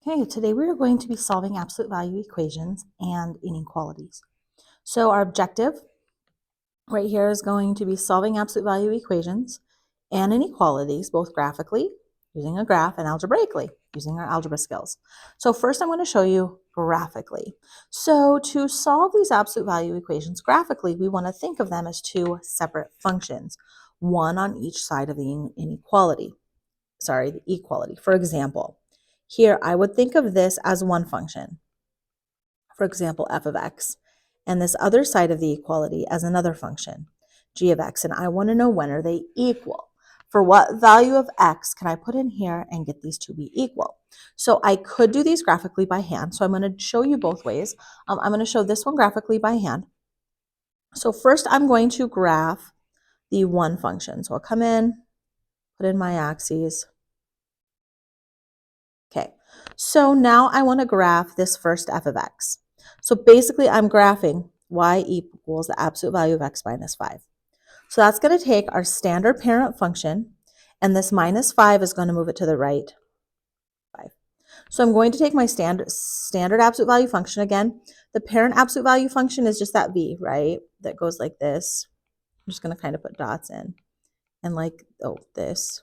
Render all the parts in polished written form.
Hey, today we are going to be solving absolute value equations and inequalities. So our objective right here is going to be solving absolute value equations and inequalities, both graphically, using a graph, and algebraically, using our algebra skills. So first I'm going to show you graphically. So to solve these absolute value equations graphically, we want to think of them as two separate functions, one on each side of the inequality. The equality. For example, here I would think of this as one function, for example, f of x, and this other side of the equality as another function, g of x, and I want to know when are they equal. For what value of x can I put in here and get these to be equal? So I could do these graphically by hand, so I'm going to show you both ways. I'm going to show this one graphically by hand. So first I'm going to graph the one function. So I'll come in, put in my axes. Okay, so now I want to graph this first f of x. So basically I'm graphing y equals the absolute value of x minus 5. So that's going to take our standard parent function, and this minus 5 is going to move it to the right 5. So I'm going to take my standard absolute value function again. The parent absolute value function is just that v, right? That goes like this. I'm just going to kind of put dots in and like, this.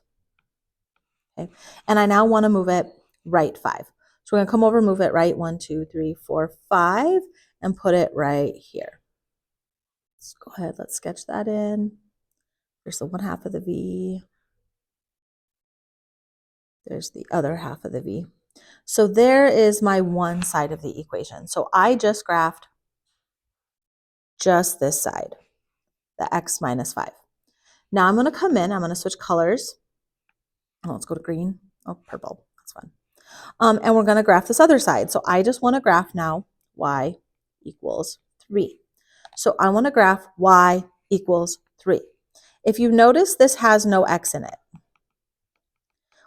Okay, and I now want to move it right 5. So we're going to come over and move it right 1, 2, 3, 4, 5 and put it right here. Let's go ahead, let's sketch that in. There's the one half of the V. There's the other half of the V. So there is my one side of the equation. So I just graphed just this side, the x minus 5. Now I'm going to come in, I'm going to switch colors. Oh, let's go to green. Oh, purple. That's fun. And we're going to graph this other side. So I just want to graph now y equals 3. So I want to graph y equals 3. If you notice, this has no x in it,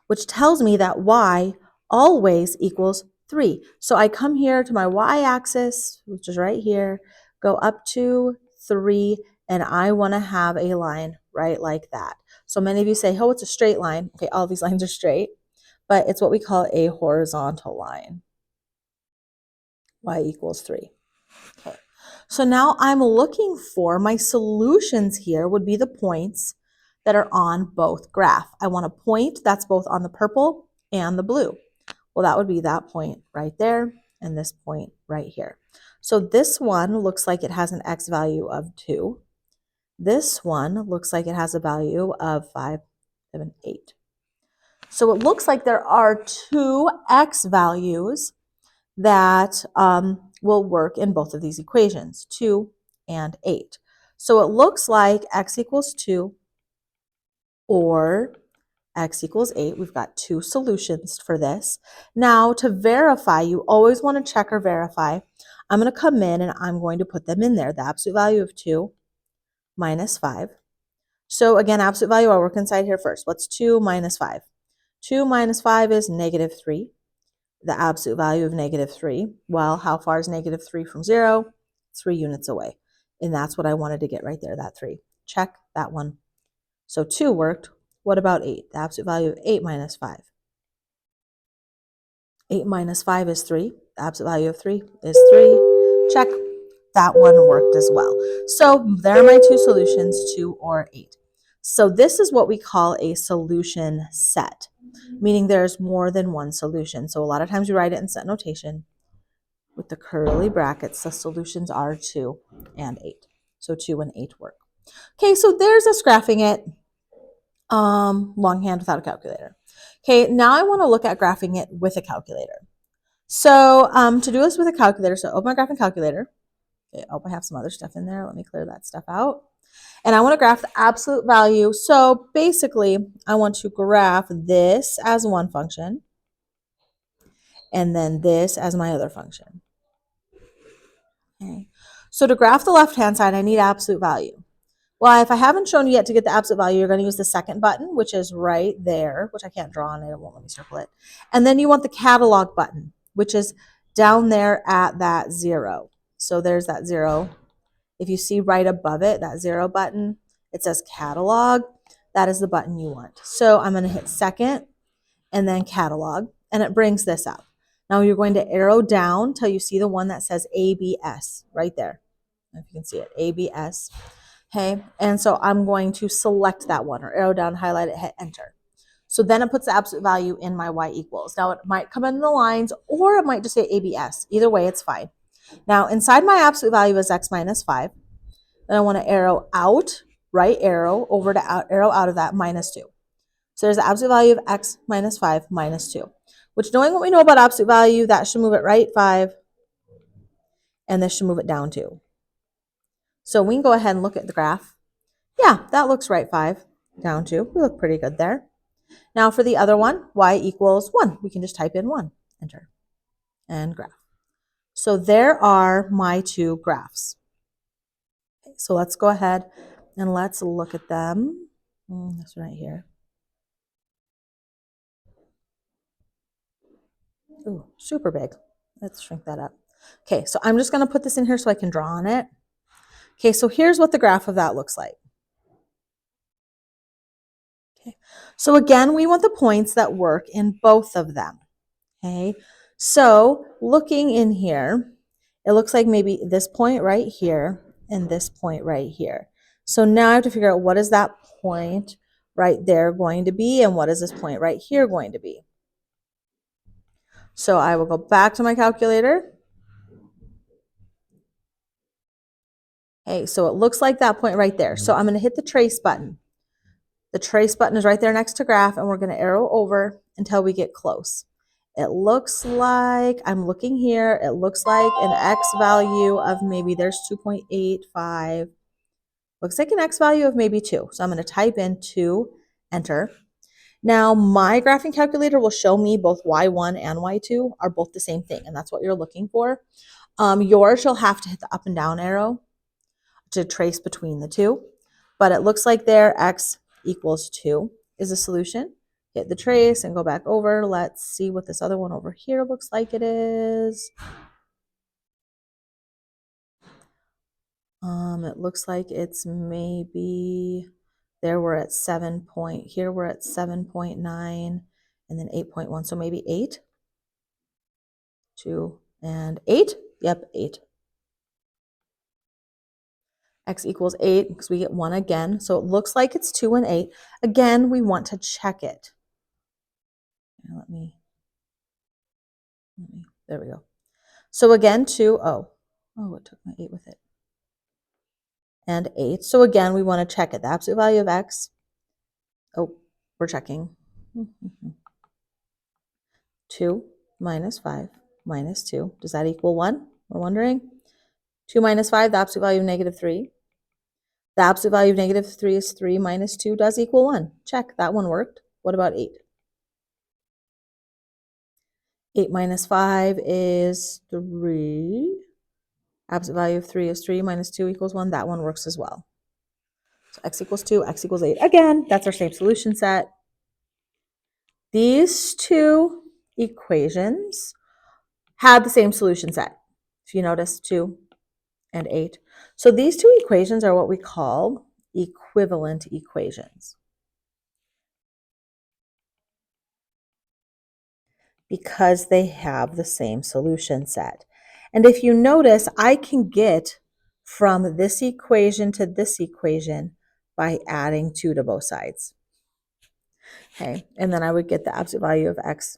which tells me that y always equals 3. So I come here to my y-axis, which is right here, go up to 3, and I want to have a line right like that. So many of you say, oh, it's a straight line. Okay, all these lines are straight, but it's what we call a horizontal line. Y equals 3. Okay. So now I'm looking for my solutions here would be the points that are on both graph. I want a point that's both on the purple and the blue. Well, that would be that point right there and this point right here. So this one looks like it has an x value of 2. This one looks like it has a value of 5, 7, 8. So it looks like there are two x values that will work in both of these equations, 2 and 8. So it looks like x equals 2 or x equals 8. We've got two solutions for this. Now to verify, you always want to check or verify. I'm going to come in and I'm going to put them in there. The absolute value of 2 minus 5. So again, absolute value, I'll work inside here first. What's 2 minus 5? 2 minus 5 is negative 3. The absolute value of negative 3. Well, how far is negative 3 from 0? 3 units away. And that's what I wanted to get right there, that 3. Check that one. So 2 worked. What about 8? The absolute value of 8 minus 5. 8 minus 5 is 3. The absolute value of 3 is 3. Check. That one worked as well. So there are my two solutions, 2 or 8. So this is what we call a solution set, meaning there's more than one solution. So a lot of times we write it in set notation with the curly brackets. The solutions are 2 and 8. So 2 and 8 work. Okay, so there's us graphing it longhand without a calculator. Okay, now I want to look at graphing it with a calculator. So to do this with a calculator, so open my graphing calculator. Okay, oh, I have some other stuff in there. Let me clear that stuff out. And I want to graph the absolute value. So basically, I want to graph this as one function and then this as my other function. Okay. So to graph the left-hand side, I need absolute value. Well, if I haven't shown you yet to get the absolute value, you're going to use the second button, which is right there, which I can't draw on it. It won't let me circle it. And then you want the catalog button, which is down there at that 0. So there's that 0. If you see right above it, that 0 button, it says catalog. That is the button you want. So I'm going to hit second and then catalog, and it brings this up. Now you're going to arrow down till you see the one that says ABS right there. If you can see it, ABS. Okay, and so I'm going to select that one or arrow down, highlight it, hit enter. So then it puts the absolute value in my y equals. Now it might come in the lines or it might just say ABS. Either way, it's fine. Now inside my absolute value is x minus 5. Then I want to arrow out, right arrow over to arrow out of that minus 2. So there's the absolute value of x minus 5 minus 2, which knowing what we know about absolute value, that should move it right 5, and this should move it down 2. So we can go ahead and look at the graph. Yeah, that looks right 5, down 2. We look pretty good there. Now for the other one, y equals 1. We can just type in 1, enter, and graph. So there are my two graphs. Okay, so let's go ahead and let's look at them. This one right here. Ooh, super big. Let's shrink that up. Okay, so I'm just going to put this in here so I can draw on it. Okay, so here's what the graph of that looks like. Okay, so again, we want the points that work in both of them. Okay, so looking in here, it looks like maybe this point right here and this point right here. So now I have to figure out what is that point right there going to be and what is this point right here going to be. So I will go back to my calculator. Okay, so it looks like that point right there. So I'm going to hit the trace button. The trace button is right there next to graph, and we're going to arrow over until we get close. It looks like, I'm looking here, it looks like an x value of maybe there's 2.85. Looks like an x value of maybe 2. So I'm going to type in 2, enter. Now my graphing calculator will show me both y1 and y2 are both the same thing, and that's what you're looking for. Yours, you'll have to hit the up and down arrow to trace between the two, but it looks like there x equals 2 is a solution. Hit the trace and go back over. Let's see what this other one over here looks like it is. It looks like it's maybe, there we're at 7 point, here we're at 7.9 and then 8.1, so maybe 8, 2, and 8. Yep, 8. X equals 8 because we get 1 again. So it looks like it's 2 and 8. Again, we want to check it. Let me, there we go. So again, 2, oh, it took my 8 with it. And 8. So again, we want to check it. The absolute value of x, oh, we're checking. 2 minus 5 minus 2. Does that equal 1? We're wondering. 2 minus 5, the absolute value of negative 3. The absolute value of negative 3 is 3 minus 2 does equal 1. Check, that one worked. What about 8? 8 minus 5 is 3. Absolute value of 3 is 3 minus 2 equals 1. That one works as well. So x equals 2, x equals 8. Again, that's our same solution set. These two equations had the same solution set. If you notice, 2 and 8. So these two equations are what we call equivalent equations, because they have the same solution set. And if you notice, I can get from this equation to this equation by adding 2 to both sides. Okay, and then I would get the absolute value of x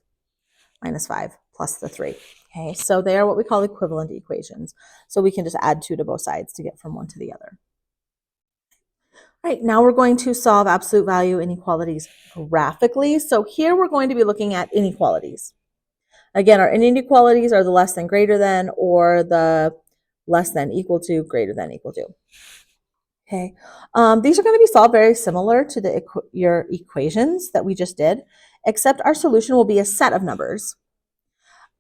minus 5 plus the 3. Okay, so they are what we call equivalent equations. So we can just add 2 to both sides to get from one to the other. All right, now we're going to solve absolute value inequalities graphically. So here we're going to be looking at inequalities. Again, our inequalities are the less than greater than or the less than equal to greater than equal to. Okay, these are going to be solved very similar to your equations that we just did, except our solution will be a set of numbers,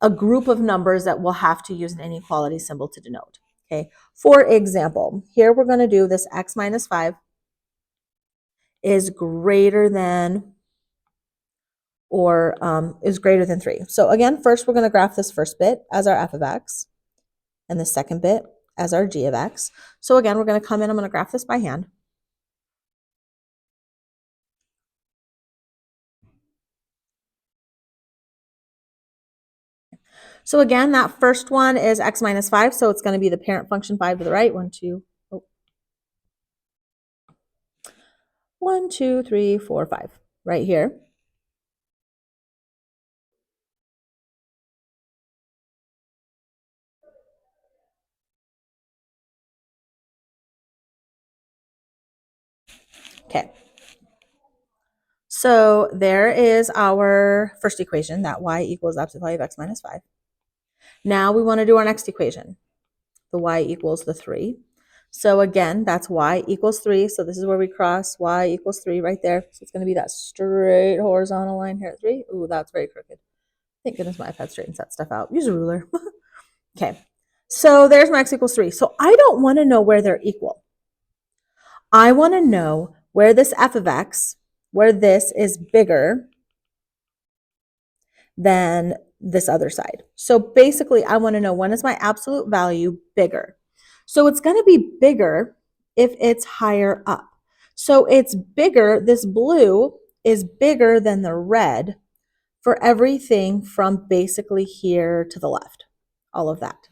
a group of numbers that we'll have to use an inequality symbol to denote. Okay, for example, here we're going to do this x minus 5 is greater than or is greater than 3. So again, first we're going to graph this first bit as our f of x and the second bit as our g of x. So again, we're going to come in, I'm going to graph this by hand. So again, that first one is x minus 5, so it's going to be the parent function 5 to the right. 1, 2, 1, 2, 3, 4, 5, right here. Okay. So there is our first equation, that y equals absolute value of x minus 5. Now we want to do our next equation, the y equals the 3. So again, that's y equals 3. So this is where we cross y equals 3 right there. So it's going to be that straight horizontal line here at 3. Ooh, that's very crooked. Thank goodness my iPad straightens that stuff out. Use a ruler. Okay. So there's my x equals 3. So I don't want to know where they're equal. I want to know where this f of x, where this is bigger than this other side. So basically, I want to know, when is my absolute value bigger? So it's going to be bigger if it's higher up. So it's bigger, this blue is bigger than the red for everything from basically here to the left, all of that.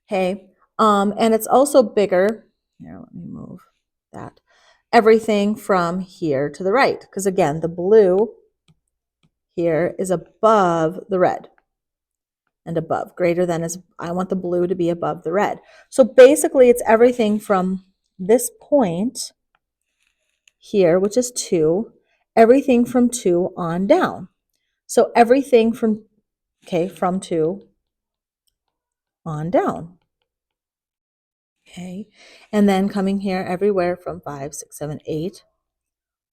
Okay, and it's also bigger, here, let me move that, everything from here to the right, because again, the blue here is above the red, and above, greater than is, I want the blue to be above the red. So basically it's everything from this point here, which is 2, everything from 2 on down. So everything from, okay, from 2 on down. Okay, and then coming here everywhere from 5, 6, 7, 8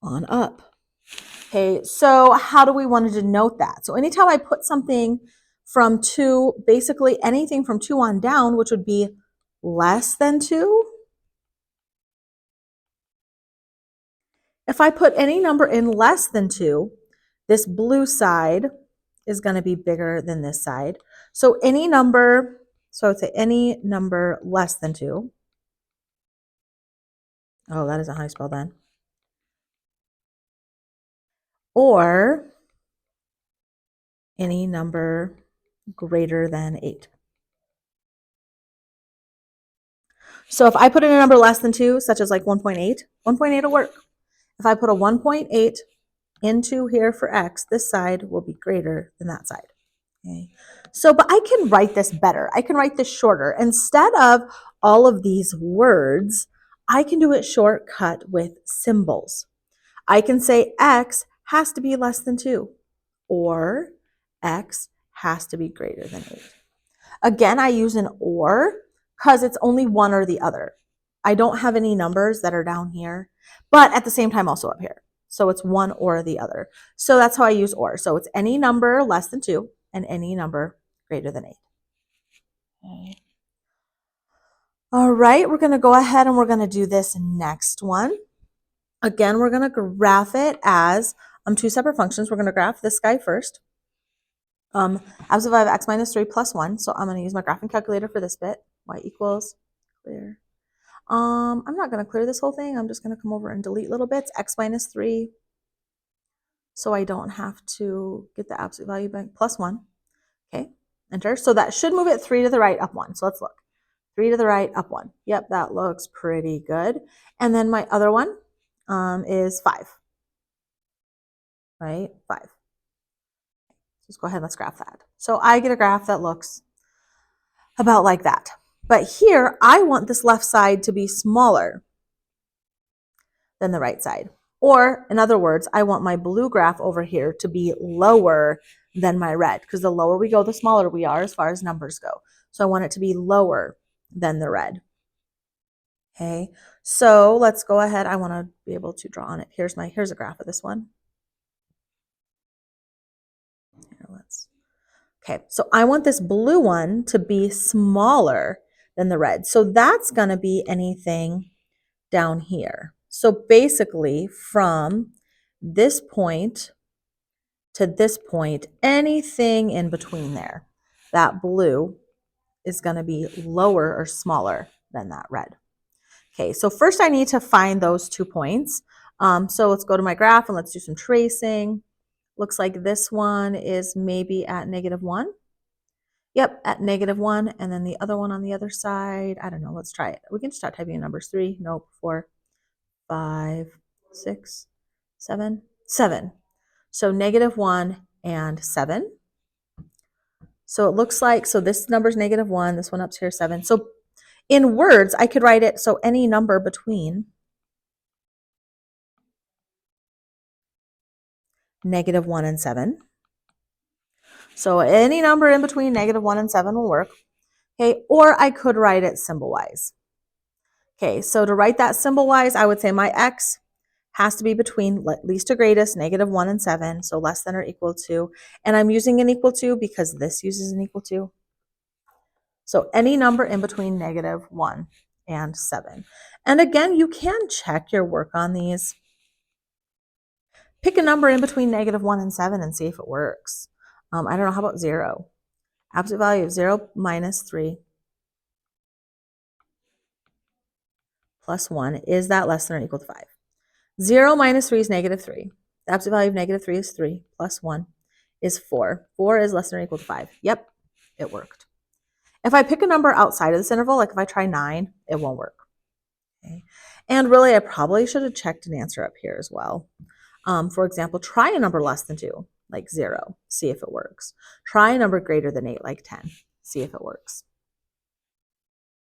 on up. Okay, so how do we want to denote that? So anytime I put something from 2, basically anything from 2 on down, which would be less than 2. If I put any number in less than 2, this blue side is going to be bigger than this side. So any number, so I would say any number less than 2. Oh, that isn't how you spell then. Or any number greater than 8. So if I put in a number less than 2, such as like 1.8, 1.8 will work. If I put a 1.8 into here for x, this side will be greater than that side. Okay. So, but I can write this better. I can write this shorter. Instead of all of these words, I can do it shortcut with symbols. I can say x has to be less than 2, or x has to be greater than 8. Again, I use an or because it's only one or the other. I don't have any numbers that are down here, but at the same time also up here. So it's one or the other. So that's how I use or. So it's any number less than 2 and any number greater than 8. Okay. All right, we're going to go ahead and we're going to do this next one. Again, we're going to graph it as 2 separate functions. We're going to graph this guy first. Absolute value of x minus 3 plus 1. So I'm going to use my graphing calculator for this bit. Y equals clear. I'm not going to clear this whole thing. I'm just going to come over and delete little bits. X minus 3. So I don't have to get the absolute value back. Plus 1. Okay, enter. So that should move it 3 to the right, up 1. So let's look. 3 to the right, up 1. Yep, that looks pretty good. And then my other one is 5. Right, 5. Let's go ahead and let's graph that. So I get a graph that looks about like that. But here, I want this left side to be smaller than the right side. Or, in other words, I want my blue graph over here to be lower than my red, because the lower we go, the smaller we are as far as numbers go. So I want it to be lower than the red. Okay, so let's go ahead. I want to be able to draw on it. Here's a graph of this one. Okay, so I want this blue one to be smaller than the red. So that's going to be anything down here. So basically from this point to this point, anything in between there, that blue is going to be lower or smaller than that red. Okay, so first I need to find those 2 points. So let's go to my graph and let's do some tracing. Looks like this one is maybe at -1. Yep, at -1, and then the other one on the other side. I don't know. Let's try it. We can start typing in numbers. 3, nope, 4, 5, 6, 7, 7. So -1 and 7. So it looks like, so this number's -1, this one up here 7. So in words, I could write it, so any number between -1 and 7. So any number in between -1 and 7 will work. Okay, or I could write it symbol-wise. Okay, so to write that symbol-wise, I would say my x has to be between least to greatest, -1 and 7, so less than or equal to. And I'm using an equal to because this uses an equal to. So any number in between -1 and 7. And again, you can check your work on these. Pick a number in between -1 and 7 and see if it works. I don't know, how about 0? Absolute value of 0 minus 3 plus 1, is that less than or equal to 5? 0 minus 3 is -3. The absolute value of -3 is 3 plus 1 is 4. 4 is less than or equal to 5. Yep, it worked. If I pick a number outside of this interval, like if I try 9, it won't work. Okay. And really, I probably should have checked an answer up here as well. For example, try a number less than 2, like 0, see if it works. Try a number greater than 8, like 10, see if it works.